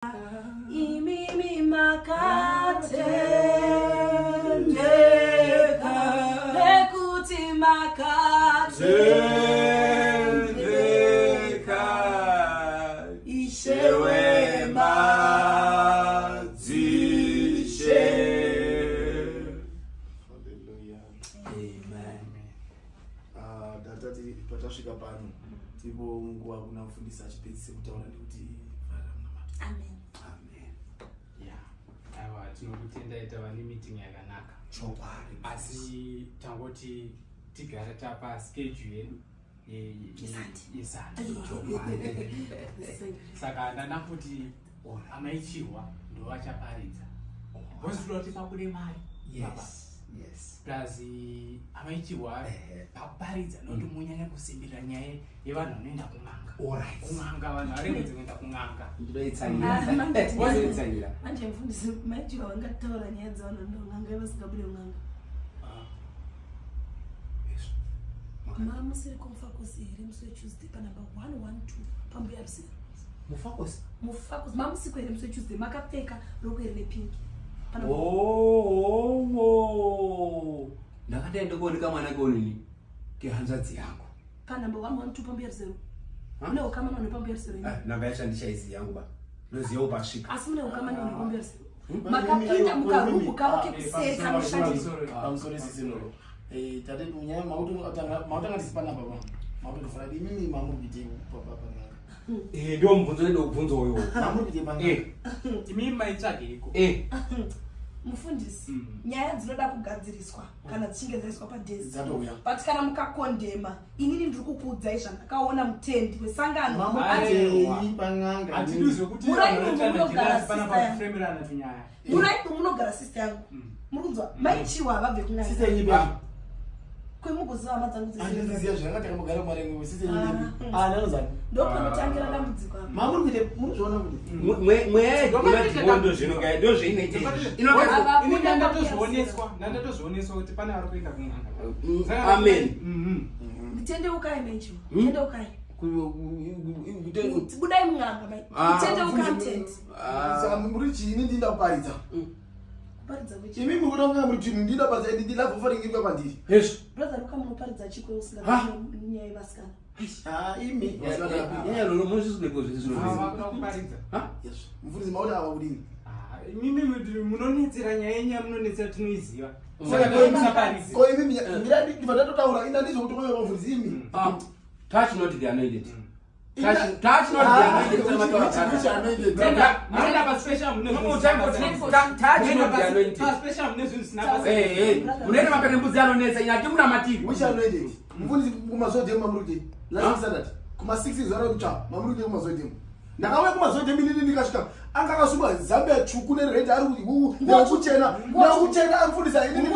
Imimi makatendeka ekuti makatendeka ishewe mazishe. Hallelujah. Amen. Tatati patasvika pano tipo nguva kuna mufundisi achipedzise kutaura nekuti amen. Amen. Yeah. Aiwa tinokutendai tava nemeeting yakanaka. Chokwadi. Asi tangoti tigare tapa schedule yedu yesandi. Chokwadi. Saka ndana kuti amaichirwa ndo vachaparidza. Vositula kuti pakude mari. Yes. Plus amaichirwa pakuparidza nokuti munyanya kusimbirira nyaya yevanhu vanoenda kumanga. Alright. Kumanga vanhu varemedze kuenda kumanga. Ndinoitsangira. Manje mfundisi maichirwa wangataura nyaya dzavanondonganga vasingabude munganga. Mama musiri kumfakosi here musi weTuesday panamba 112 pambuya rusere. Mufakosi. Mama musiko here musi weTuesday makapfeka rokwe rine pink. Ndakataenda kuoneka mwana konini kehanzadzi yangu panamba 112 pambuya rusere. Mune ukama none pambuya rusere. Namba yacho handishaizi yangu ba ndoziva upasvika asi mune ukama none pambuya rusere. Makapinda mukarubuka okekuseka mushandi. Pamusoro sisino. Tate munyaya mautanga tisipana baba. Mauto ndofana imini mamubite papa pana. Ndio mubvunzo ndio kubvunzo uyo. Mamubite pana. Imimi maitsvage iko. Mufundisi nyaya dzinoda kugadziriswa kana dzichinge dzaiswa padhesi Dzatouya. but kana mukakondema inini ndiri kukuudzai zvandakaona mutendi wesangano Mamubite panganga. Atiduzwe kuti panapa tinyaya. muraidu munogara sister yangu muri kunzwa maichiwa havabve Sisi yenyewe. kunanga kwemukuziva hama dzangu Andizia zvanga takamugara mwari ngwe sisi yenyewe. Nanozani. ndopanotangira dambudziko amo. Mamubite munozviona kuti mweya ndo zvinoga ndo zveinoite ndandatozvioneswa kuti pane vari kuenda kumanga. amen. Tendeukai maichiwa tendeukai budai munganga mai tendeukai mtendi saka muri chini ndinda kuparidza. kuparidza kuchi Imi muri kutonga muri chini ndinda kuparidza ndinda kufaringirwa kwandiri. Yesu brother ukamunoparidza chiko usinga nyaya yevasikana. Imi. yeye lo moses lepo zizino Havakuna kuparidza. Yes. Mfundisi maona ava kudini. Imimi munonetsera nyaya yenyaya munonetsera tinoiziva. Saka Saka kwa musaparidze. Kwa imi miradi ndivatotaura ina ndizo kuti kwa mfundisi imi. touch not the anointed touch not the anointed Munoenda paspecial mune touch not the anointed unoenda mapere mbudzi anonetsa ina timuna matiri Which anointed? Mfundisi kumazodemu mamurudi. Last Saturday. Kuma 6 zara kucha mamurudi kumazodemu. Ndakauya kumazodemu nini ndikasvika anga akasungwa Zambia tsvuku nered ari kuti nekuchena amfundisa ini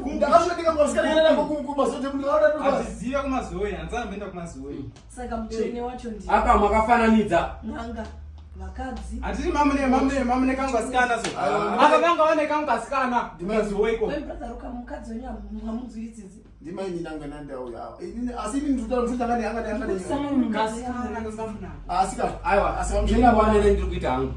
ndakasvika ndikamusikana kumazodemu ndikaona atiziva kumazoya hanzamboenda kumazoya. Saka muchene wacho ndi apa mwakafananidza n'anga vakadzi hatiri mamune kangasikana so apa vanga vane kangasikana mazoiko. brother ukamukadzi wenyu hamunzwiri tsitsi ndimaini nanga nandauya asi ini ndikuta mfundisa ngani angani asika aiwa ndingawanere ndiri kuita hangu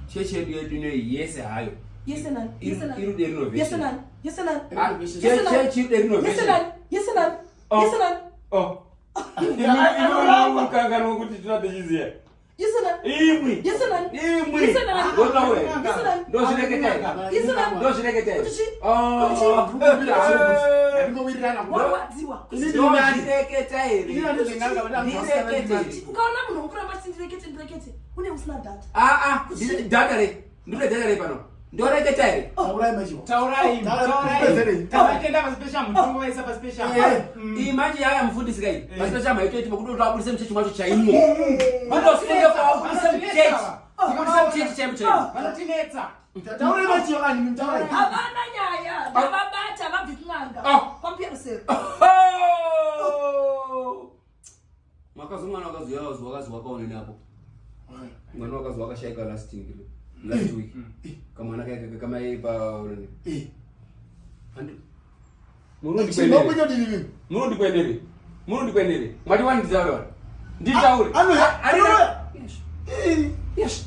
chechi yedu yedu inoyi yese hayo yesenani irude rinovation yesenani yesenani chechi irude rinovation yesenani mukangano wokuti tinatechiziya yesenani imwi yesenani ndozvireketai warwadziwa ukaona munhu ukuramba chindirekete une usina data data rei ndine data rei pano ndoreketa here taurai tavaitenda paspecial mutongo vaisa paspecial iyi manje yaya mufundisi kai paspecial maitoiti pakuti abudise muchechi mwacho chaimo mundofunge abudise muchechi chaimo chaimo vanotinetsa havana nyaya vavabata vabvi kun'anga kwambuya rusere makazi mwana wakazi wakaonene apo mwana wakazi wakashaika last week kamwana kaika kamaipa murundi kwendere mwati wani nditaure Yes.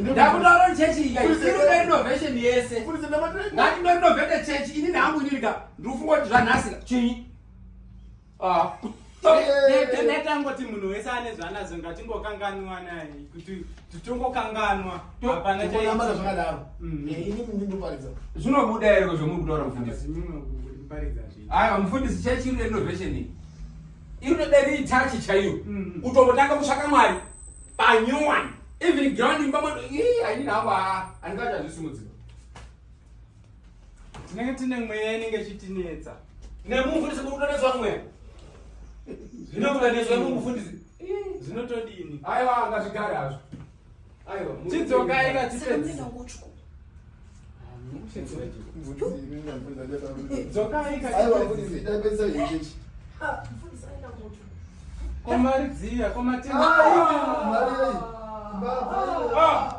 ndakutaura kuti chechi ika iri innovation yese Fundisi ndamatreni. ngati ndo innovate chechi ini nangu inirika ndikufunga kuti zvanhasika chinyi netangoti munhu wese ane zvanazo ngatingokanganwa naye kuti titongokanganwa hapana Tikonamara zvakadaro. Ini ndindoparidza. zvinobuda here kozvomuri kutaura mufundisi chaizvimumuparidza zvinhu aiwa mufundisi chechi iri innovation iyi inode riitachi chaiyo utongotanga kutsvaka mwari panyowani even ground imba hainini hangu handingati hazvisimudziro tinenge tine mweya inenge chitinetsa nemumufundisi kuri kutonetswa mweya zvinokutonetswa mumufundisi zvinotodini aiwa ngazvigare hazvo aiwa tidzokai Saka katipedzi ndinenge ngotsvuku. dzokai Aiwa fundisi ndapedza yechechi. Mufundisi aenda ngotsvuku. komaridziya komatenga Maria. Baba.